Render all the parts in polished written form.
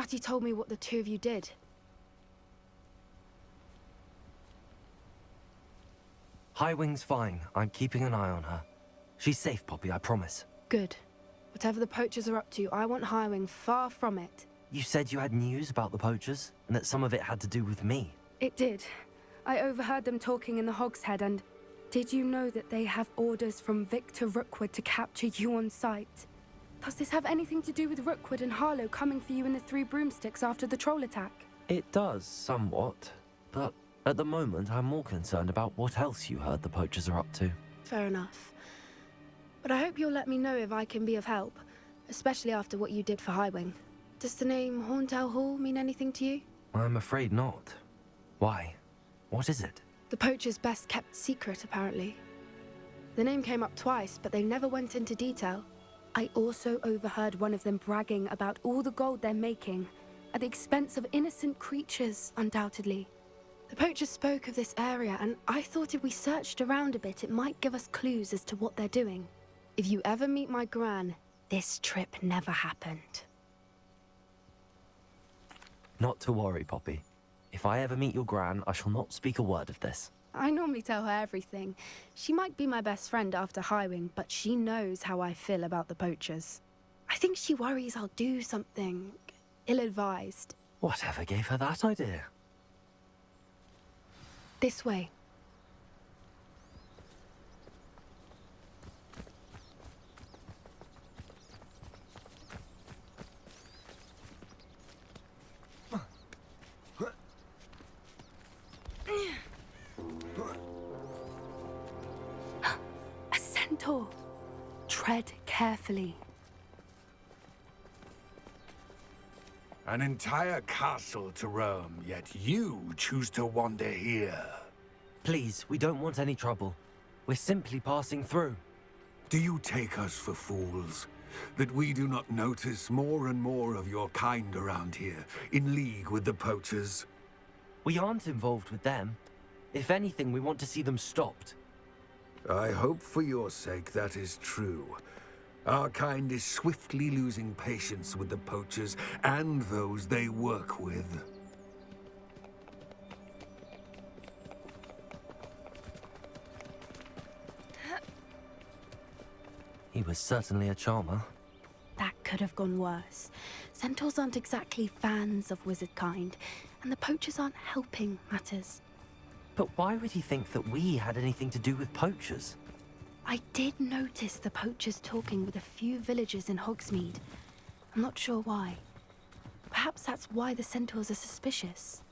Artie told me what the two of you did. Highwing's fine. I'm keeping an eye on her. She's safe, Poppy, I promise. Good. Whatever the poachers are up to, I want Highwing far from it. You said you had news about the poachers, and that some of it had to do with me. It did. I overheard them talking in the Hogshead, and did you know that they have orders from Victor Rookwood to capture you on sight? Does this have anything to do with Rookwood and Harlow coming for you in the Three Broomsticks after the troll attack? It does, somewhat. But at the moment, I'm more concerned about what else you heard the poachers are up to. Fair enough. But I hope you'll let me know if I can be of help, especially after what you did for Highwing. Does the name Horntail Hall mean anything to you? I'm afraid not. Why? What is it? The poachers' best kept secret, apparently. The name came up twice, but they never went into detail. I also overheard one of them bragging about all the gold they're making, at the expense of innocent creatures, undoubtedly. The poachers spoke of this area, and I thought if we searched around a bit, it might give us clues as to what they're doing. If you ever meet my gran, this trip never happened. Not to worry, Poppy. If I ever meet your gran, I shall not speak a word of this. I normally tell her everything. She might be my best friend after Highwing, but she knows how I feel about the poachers. I think she worries I'll do something ill-advised. Whatever gave her that idea? This way. A centaur. Tread carefully. An entire castle to roam, yet you choose to wander here. Please, we don't want any trouble. We're simply passing through. Do you take us for fools? That we do not notice more and more of your kind around here, in league with the poachers? We aren't involved with them. If anything, we want to see them stopped. I hope for your sake that is true. Our kind is swiftly losing patience with the poachers and those they work with. He was certainly a charmer. That could have gone worse. Centaurs aren't exactly fans of wizard kind, and the poachers aren't helping matters. But why would he think that we had anything to do with poachers? I did notice the poachers talking with a few villagers in Hogsmeade. I'm not sure why. Perhaps that's why the centaurs are suspicious.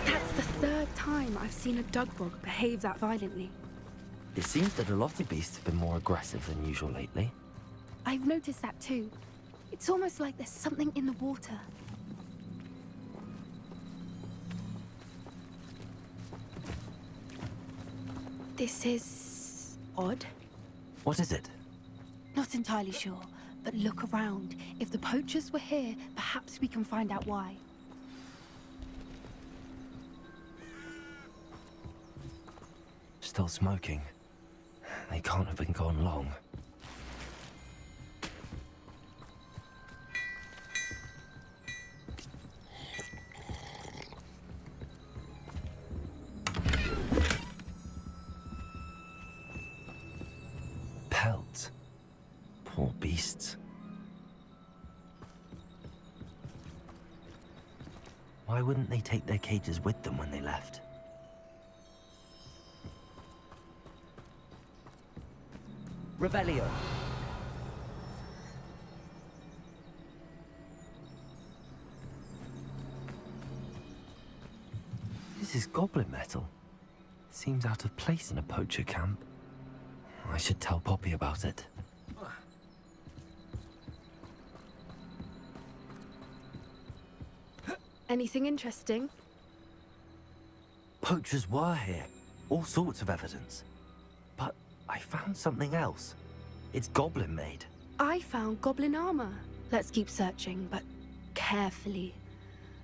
That's the third time I've seen a Dugbog behave that violently. It seems that a lot of beasts have been more aggressive than usual lately. I've noticed that too. It's almost like there's something in the water. This is odd. What is it? Not entirely sure, but look around. If the poachers were here, perhaps we can find out why. Still smoking. They can't have been gone long. Pelts. Poor beasts. Why wouldn't they take their cages with them when they left? Revelio. This is goblin metal. Seems out of place in a poacher camp. I should tell Poppy about it. Anything interesting? Poachers were here. All sorts of evidence. But I found something else. It's goblin made. I found goblin armor. Let's keep searching, but carefully.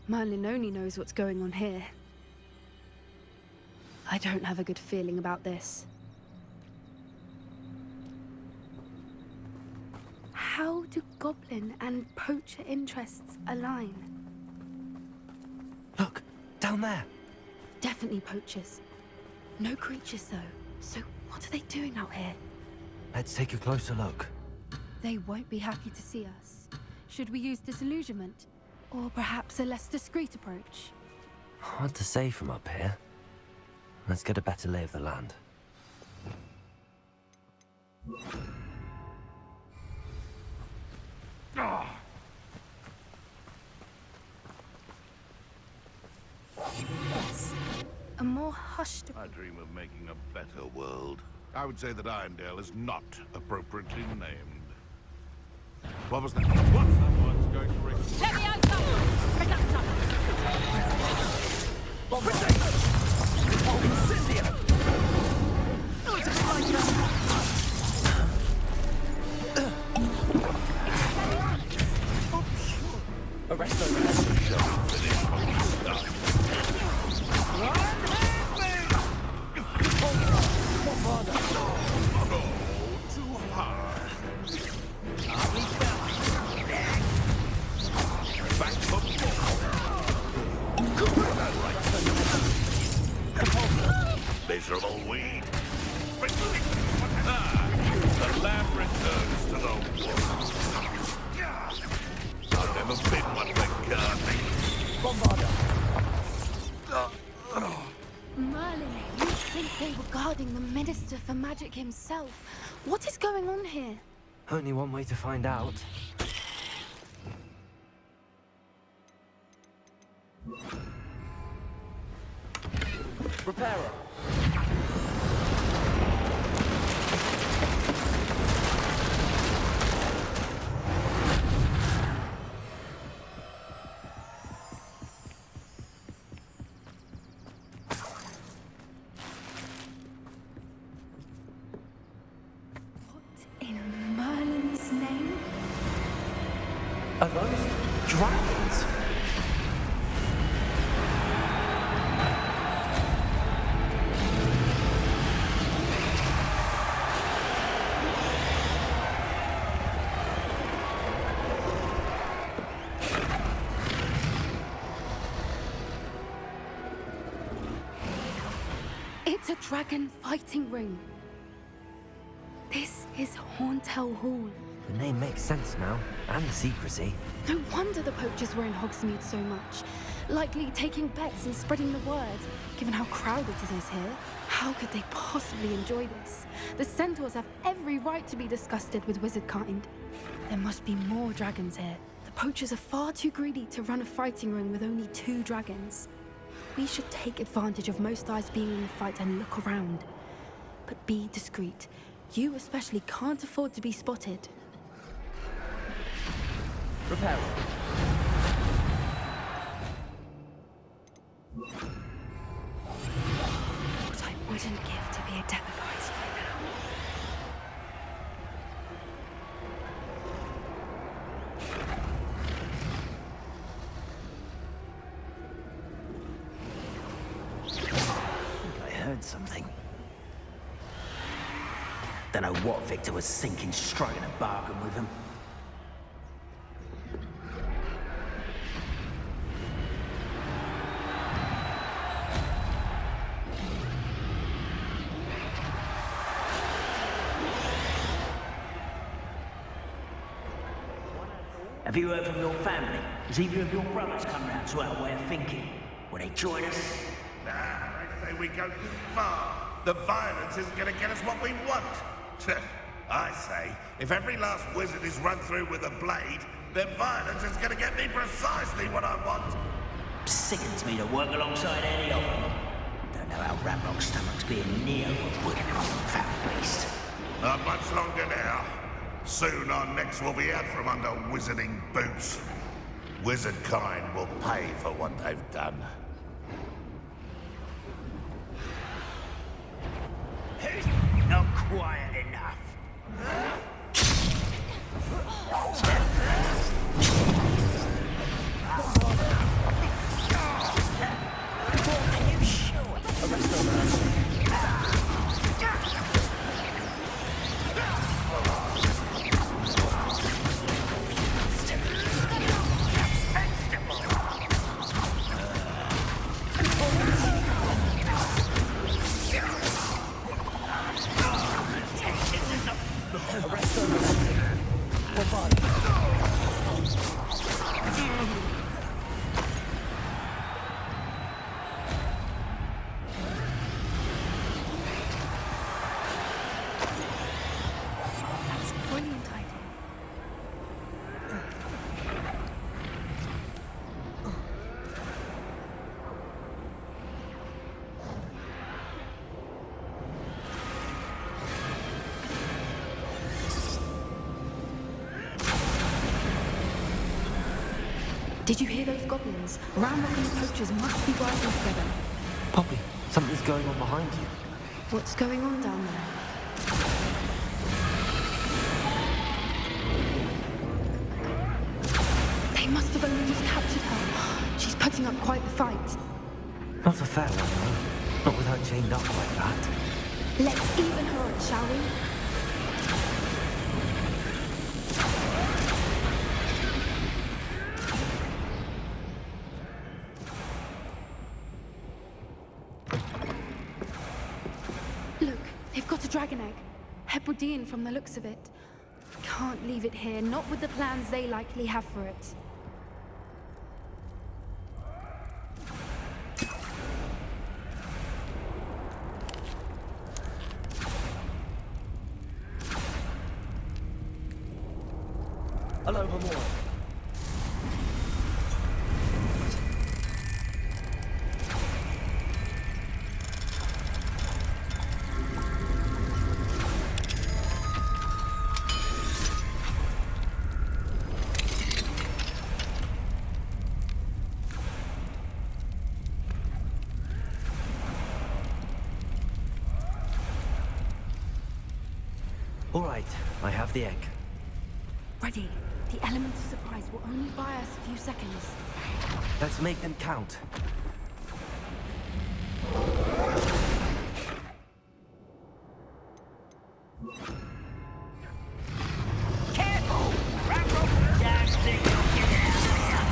Merlin only knows what's going on here. I don't have a good feeling about this. How do goblin and poacher interests align? Look, down there. Definitely poachers. No creatures, though. So what are they doing out here? Let's take a closer look. They won't be happy to see us. Should we use disillusionment? Or perhaps a less discreet approach? Hard to say from up here. Let's get a better lay of the land. Yes. A more hushed... I dream of making a better world. I would say that Irondale is not appropriately named. What was that? What? Someone's going to ring. Arrest those. Miserable weed. The lamb returns to the wolf. I've never been one for gardening. Merlin, you think they were guarding the Minister for Magic himself? What is going on here? Only one way to find out. Repairer. In Merlin's name? Are those dragons? It's a dragon fighting ring. This is Hauntel Hall. The name makes sense now, and the secrecy. No wonder the poachers were in Hogsmeade so much. Likely taking bets and spreading the word, given how crowded it is here. How could they possibly enjoy this? The centaurs have every right to be disgusted with wizard kind. There must be more dragons here. The poachers are far too greedy to run a fighting ring with only 2 dragons. We should take advantage of most eyes being in the fight and look around. But be discreet. You especially can't afford to be spotted. Repairer. What I wouldn't give to be a demiguise right now. I heard something. Don't know what Victor was thinking, striking a bargain with him. Have you heard from your family? Has either of your brothers come round to our way of thinking? Will they join us? Nah, I say we go too far. The violence isn't going to get us what we want. I say, if every last wizard is run through with a blade, then violence is going to get me precisely what I want. Sickens me to work alongside any of them. Don't know how Ramrock's stomach's being near a wicked fat beast. Not much longer now. Soon our necks will be out from under wizarding boots. Wizard kind will pay for what they've done. Not quiet enough. Are you sure? That's a brilliant idea. Did you hear those goblins? Ramrock and the poachers must be working together. Poppy, something's going on behind you. What's going on down there? They must have only just captured her. She's putting up quite the fight. Not a fair one, though. Not with her chained up like that. Let's even her on, shall we? Look, they've got a dragon egg. Hebridean from the looks of it. Can't leave it here, not with the plans they likely have for it. Hello, Hamora. All right, I have the egg. Ready. The element of surprise will only buy us a few seconds. Let's make them count. Careful! Ramrock! Damn thing, you'll get out of here!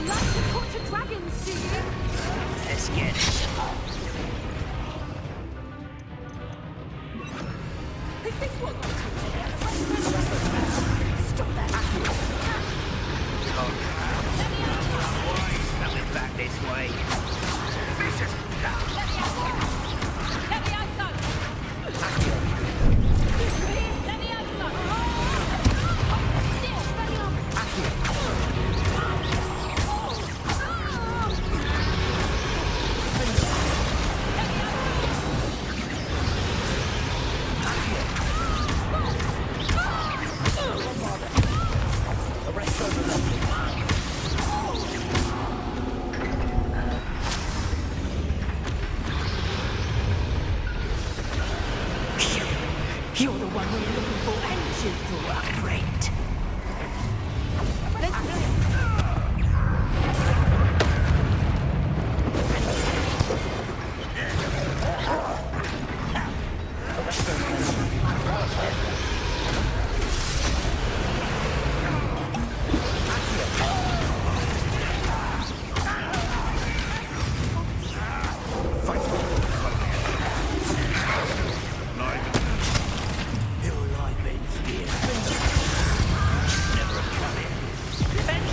Like to talk to dragons, do you? Let's get it. Is this what Coming back this way. Vicious blood. You're the one we're looking for, ain't you, poor friend? Your life ends here. Never come in.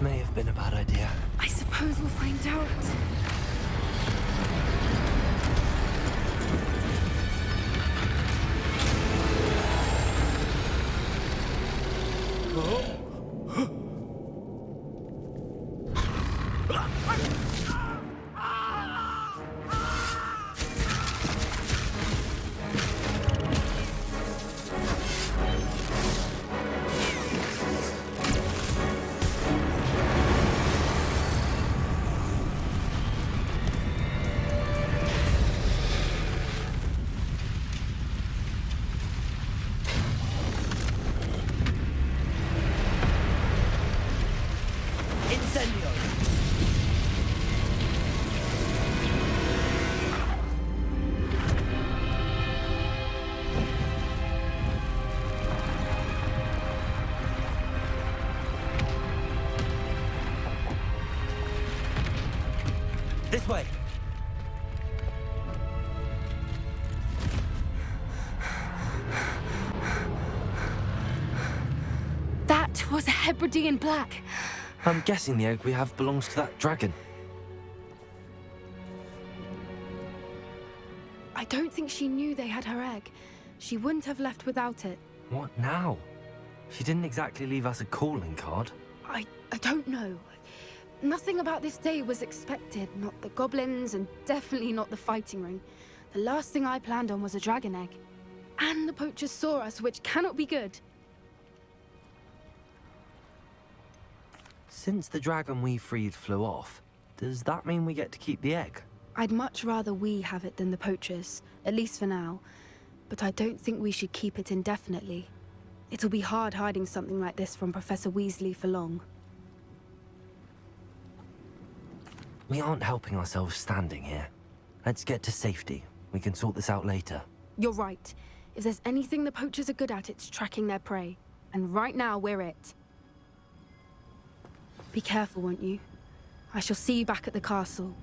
may have been a bad idea. I suppose we'll find out. This way! That was a Hebridean black. I'm guessing the egg we have belongs to that dragon. I don't think she knew they had her egg. She wouldn't have left without it. What now? She didn't exactly leave us a calling card. I don't know. Nothing about this day was expected. Not the goblins, and definitely not the fighting ring. The last thing I planned on was a dragon egg. And the poachers saw us, which cannot be good. Since the dragon we freed flew off, does that mean we get to keep the egg? I'd much rather we have it than the poachers, at least for now. But I don't think we should keep it indefinitely. It'll be hard hiding something like this from Professor Weasley for long. We aren't helping ourselves standing here. Let's get to safety. We can sort this out later. You're right. If there's anything the poachers are good at, it's tracking their prey. And right now, we're it. Be careful, won't you? I shall see you back at the castle.